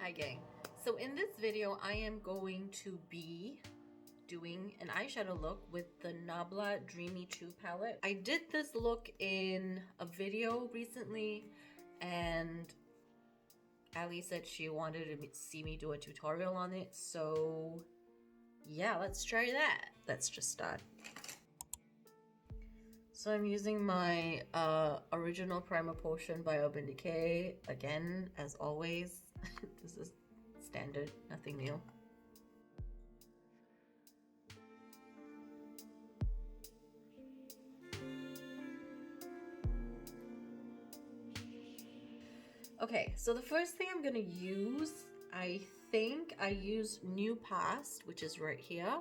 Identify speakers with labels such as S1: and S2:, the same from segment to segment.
S1: Hi gang. So in this video I am going to be doing an eyeshadow look with the Nabla Dreamy 2 palette. I did this look in a video recently and Ali said she wanted to see me do a tutorial on it, so yeah, let's try that. Let's just start. So I'm using my original primer potion by Decay again, as always. This is standard, nothing new. Okay, so the first thing I'm gonna use, I think I use New Past, which is right here,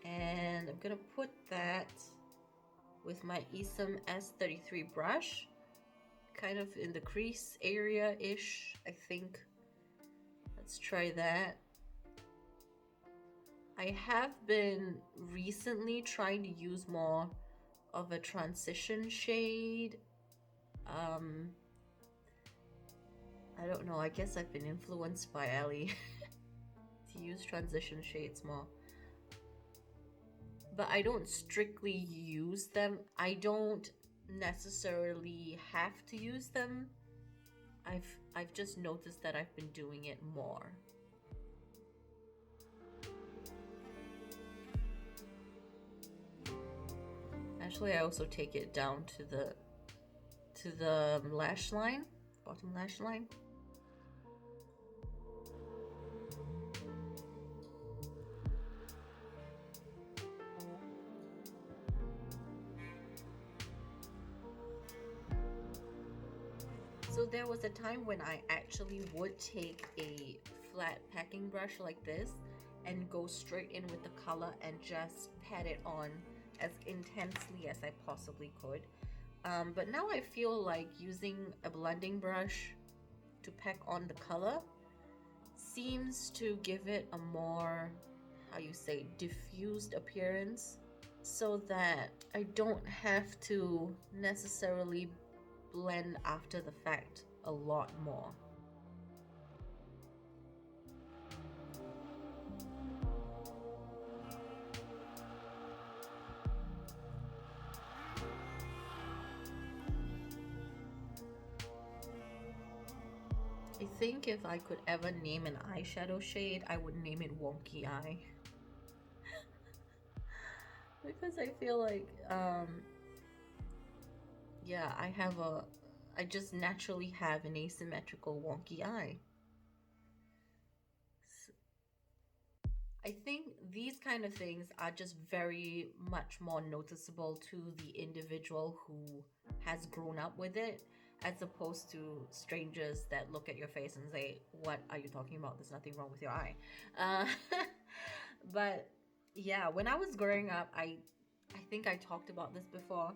S1: and I'm gonna put that with my ESUM S33 brush, kind of in the crease area-ish, I think. Let's try that. I have been recently trying to use more of a transition shade. I don't know, I guess I've been influenced by Ali to use transition shades more. But I don't strictly use them. I don't necessarily have to use them. I've just noticed that I've been doing it more. Actually, I also take it down to the lash line, bottom lash line. So there was a time when I actually would take a flat packing brush like this and go straight in with the color and just pat it on as intensely as I possibly could. But now I feel like using a blending brush to pack on the color seems to give it a more, how you say, diffused appearance, so that I don't have to necessarily blend after the fact a lot more. I think if I could ever name an eyeshadow shade, I would name it Wonky Eye. Because I feel like, yeah, I just naturally have an asymmetrical wonky eye. I think these kind of things are just very much more noticeable to the individual who has grown up with it, as opposed to strangers that look at your face and say, what are you talking about? There's nothing wrong with your eye. But yeah, when I was growing up, I think I talked about this before.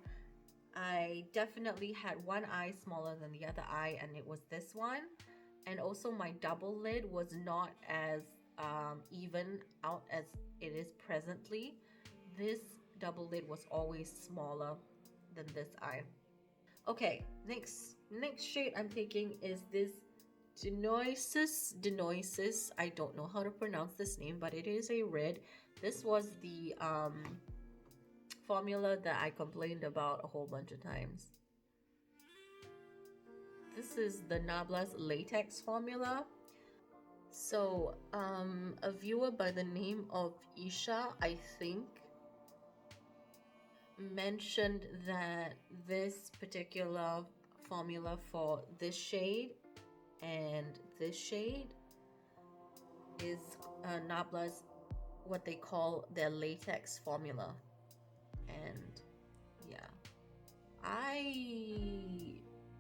S1: I definitely had one eye smaller than the other eye, and it was this one. And also my double lid was not as even out as it is presently. This double lid was always smaller than this eye. Okay, next shade I'm taking is this Denoisis. I don't know how to pronounce this name, but it is a red. This was the formula that I complained about a whole bunch of times. This is the Nabla's latex formula. So a viewer by the name of Isha, I think, mentioned that this particular formula for this shade and this shade is Nabla's, what they call their latex formula. And yeah,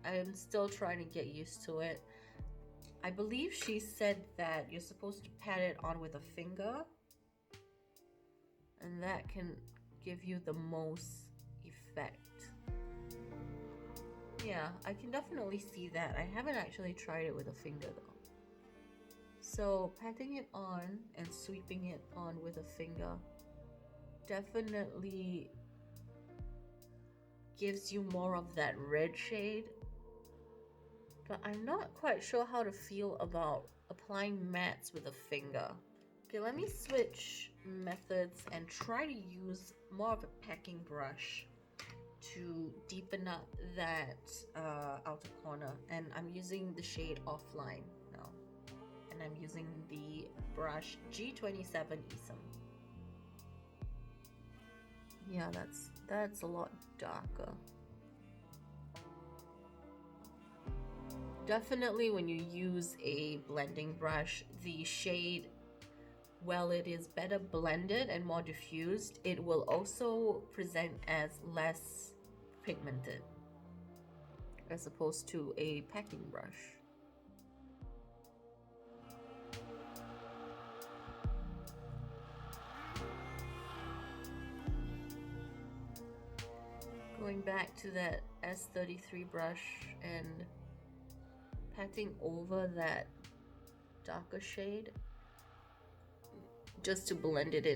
S1: I'm still trying to get used to it. I believe she said that you're supposed to pat it on with a finger, and that can give you the most effect. Yeah, I can definitely see that. I haven't actually tried it with a finger though. So patting it on and sweeping it on with a finger definitely gives you more of that red shade, but I'm not quite sure how to feel about applying mattes with a finger. Okay, let me switch methods and try to use more of a packing brush to deepen up that outer corner. And I'm using the shade Offline now. And I'm using the brush G27 ESUM. Yeah, that's a lot darker. Definitely when you use a blending brush, the shade, while it is better blended and more diffused, it will also present as less pigmented as opposed to a packing brush. Going back to that S33 brush and patting over that darker shade just to blend it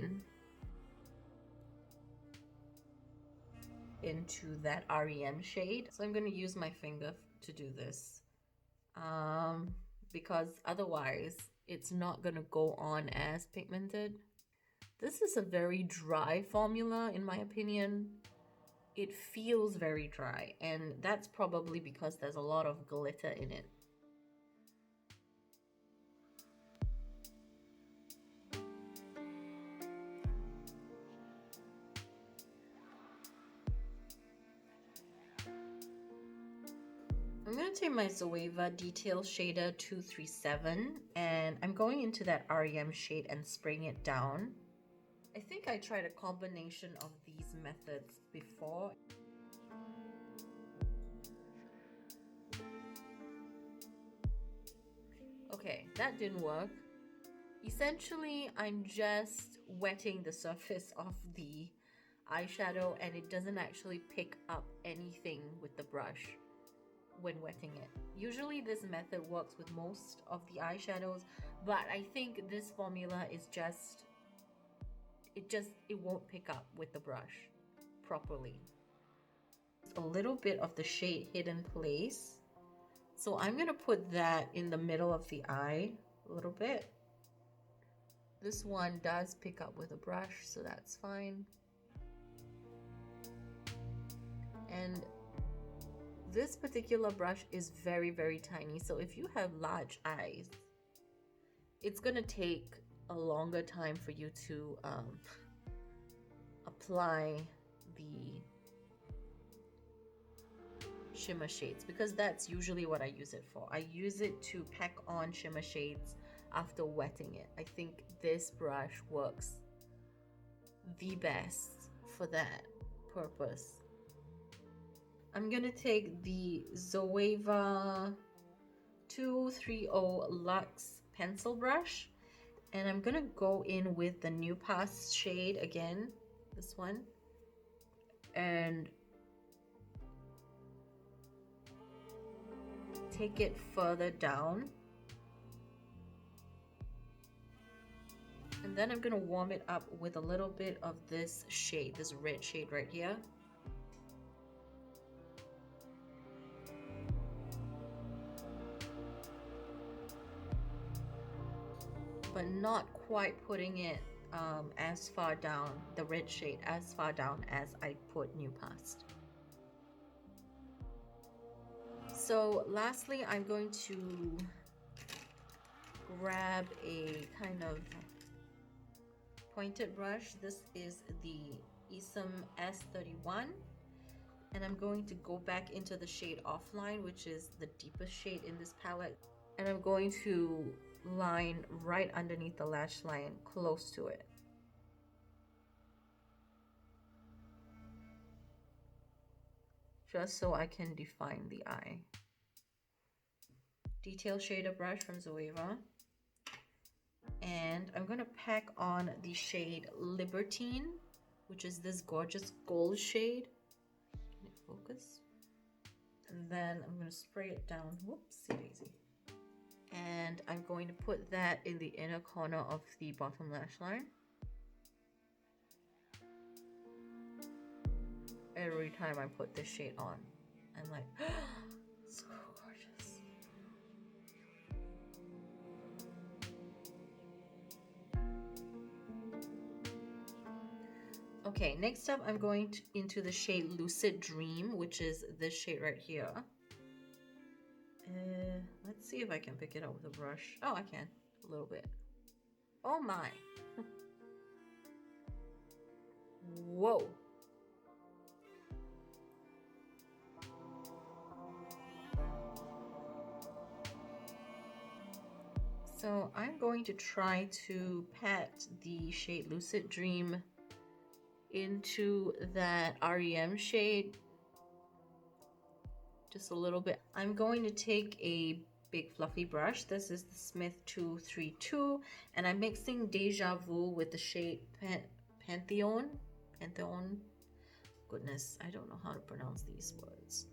S1: into that REM shade. So I'm going to use my finger to do this because otherwise it's not going to go on as pigmented. This is a very dry formula in my opinion. It feels very dry, and that's probably because there's a lot of glitter in it. I'm going to take my ZOEVA Detail Shader 237 and I'm going into that REM shade and spraying it down. I think I tried a combination of these methods before. Okay, that didn't work. Essentially, I'm just wetting the surface of the eyeshadow and it doesn't actually pick up anything with the brush when wetting it. Usually this method works with most of the eyeshadows, but I think this formula is just it won't pick up with the brush properly. A little bit of the shade Hidden Place, so I'm gonna put that in the middle of the eye a little bit. This one does pick up with a brush, so that's fine. And this particular brush is very, very tiny, so if you have large eyes, it's gonna take a longer time for you to apply the shimmer shades, because that's usually what I use it for. I use it to pack on shimmer shades after wetting it. I think this brush works the best for that purpose. I'm gonna take the ZOEVA 230 Luxe pencil brush and I'm gonna go in with the New Pass shade again, this one, and take it further down. And then I'm gonna warm it up with a little bit of this shade, this red shade right here. But not quite putting it as far down, the red shade as far down as I put New Past. So lastly, I'm going to grab a kind of pointed brush. This is the ESUM S31 and I'm going to go back into the shade Offline, which is the deepest shade in this palette, and I'm going to line right underneath the lash line, close to it. Just so I can define the eye. Detail shader brush from ZOEVA. And I'm gonna pack on the shade Libertine, which is this gorgeous gold shade. Can it focus? And then I'm gonna spray it down. Whoopsie daisy. And I'm going to put that in the inner corner of the bottom lash line. Every time I put this shade on, I'm like, so gorgeous. next up I'm going into the shade Lucid Dream, which is this shade right here. Let's see if I can pick it up with a brush. Oh, I can. A little bit. Oh my. Whoa. So I'm going to try to pat the shade Lucid Dream into that REM shade just a little bit. I'm going to take a big fluffy brush. This is the Smith 232 and I'm mixing Deja Vu with the shade Pantheon. Goodness, I don't know how to pronounce these words.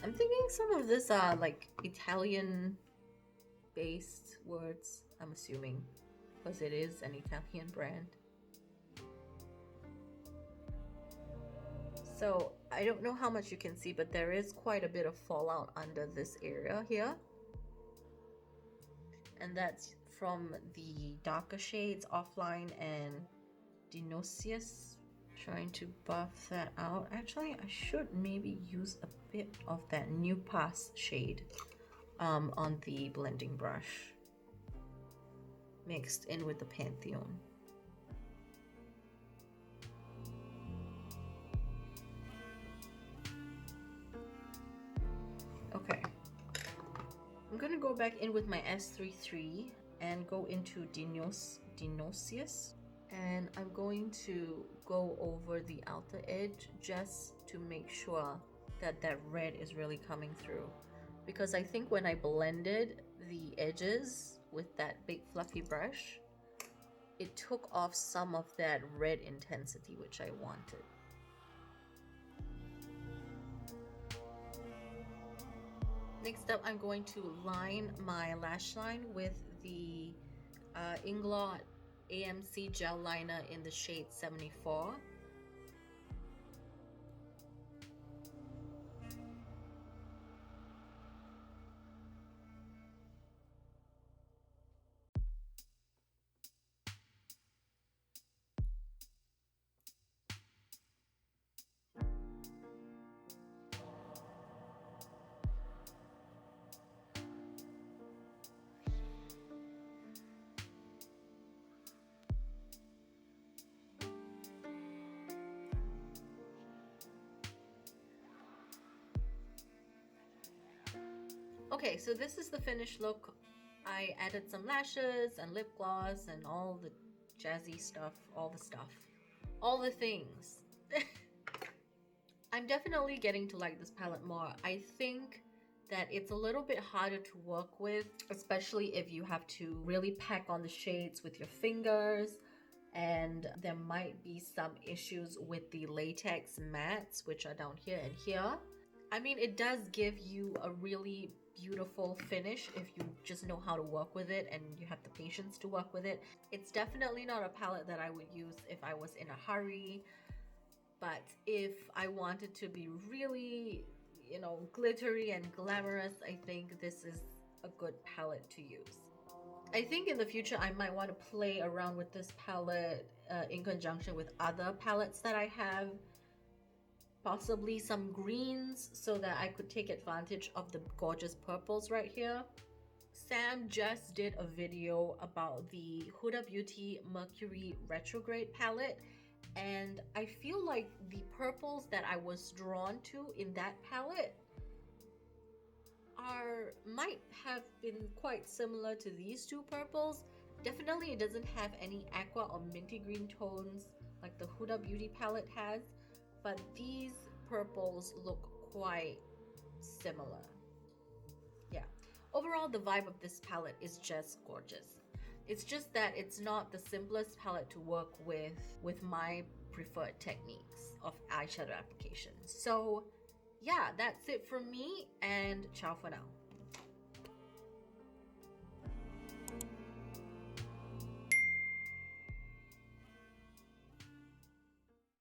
S1: I'm thinking some of these are like Italian based words, I'm assuming, because it is an Italian brand. So I don't know how much you can see, but there is quite a bit of fallout under this area here. And that's from the darker shades, Offline and Dionysius. Trying to buff that out. Actually, I should maybe use a bit of that New Pass shade on the blending brush, mixed in with the Pantheon. Okay, I'm gonna go back in with my S33 and go into Dionysius. And I'm going to go over the outer edge just to make sure that that red is really coming through, because I think when I blended the edges with that big fluffy brush, it took off some of that red intensity which I wanted. Next up, I'm going to line my lash line with the INGLOT AMC Gel Liner in the shade 74. Okay, so this is the finished look. I added some lashes and lip gloss and all the jazzy stuff, all the things. I'm definitely getting to like this palette more. I think that it's a little bit harder to work with, especially if you have to really pack on the shades with your fingers, and there might be some issues with the latex mattes, which are down here and here. I mean, it does give you a really beautiful finish if you just know how to work with it and you have the patience to work with it. It's definitely not a palette that I would use if I was in a hurry, but if I wanted to be really, you know, glittery and glamorous, I think this is a good palette to use. I think in the future I might want to play around with this palette in conjunction with other palettes that I have. Possibly some greens so that I could take advantage of the gorgeous purples right here. Sam just did a video about the Huda Beauty Mercury Retrograde palette, and I feel like the purples that I was drawn to in that palette might have been quite similar to these two purples. Definitely it doesn't have any aqua or minty green tones like the Huda Beauty palette has, but these purples look quite similar. Yeah, overall the vibe of this palette is just gorgeous. It's just that it's not the simplest palette to work with my preferred techniques of eyeshadow application. So yeah, that's it for me, and ciao for now.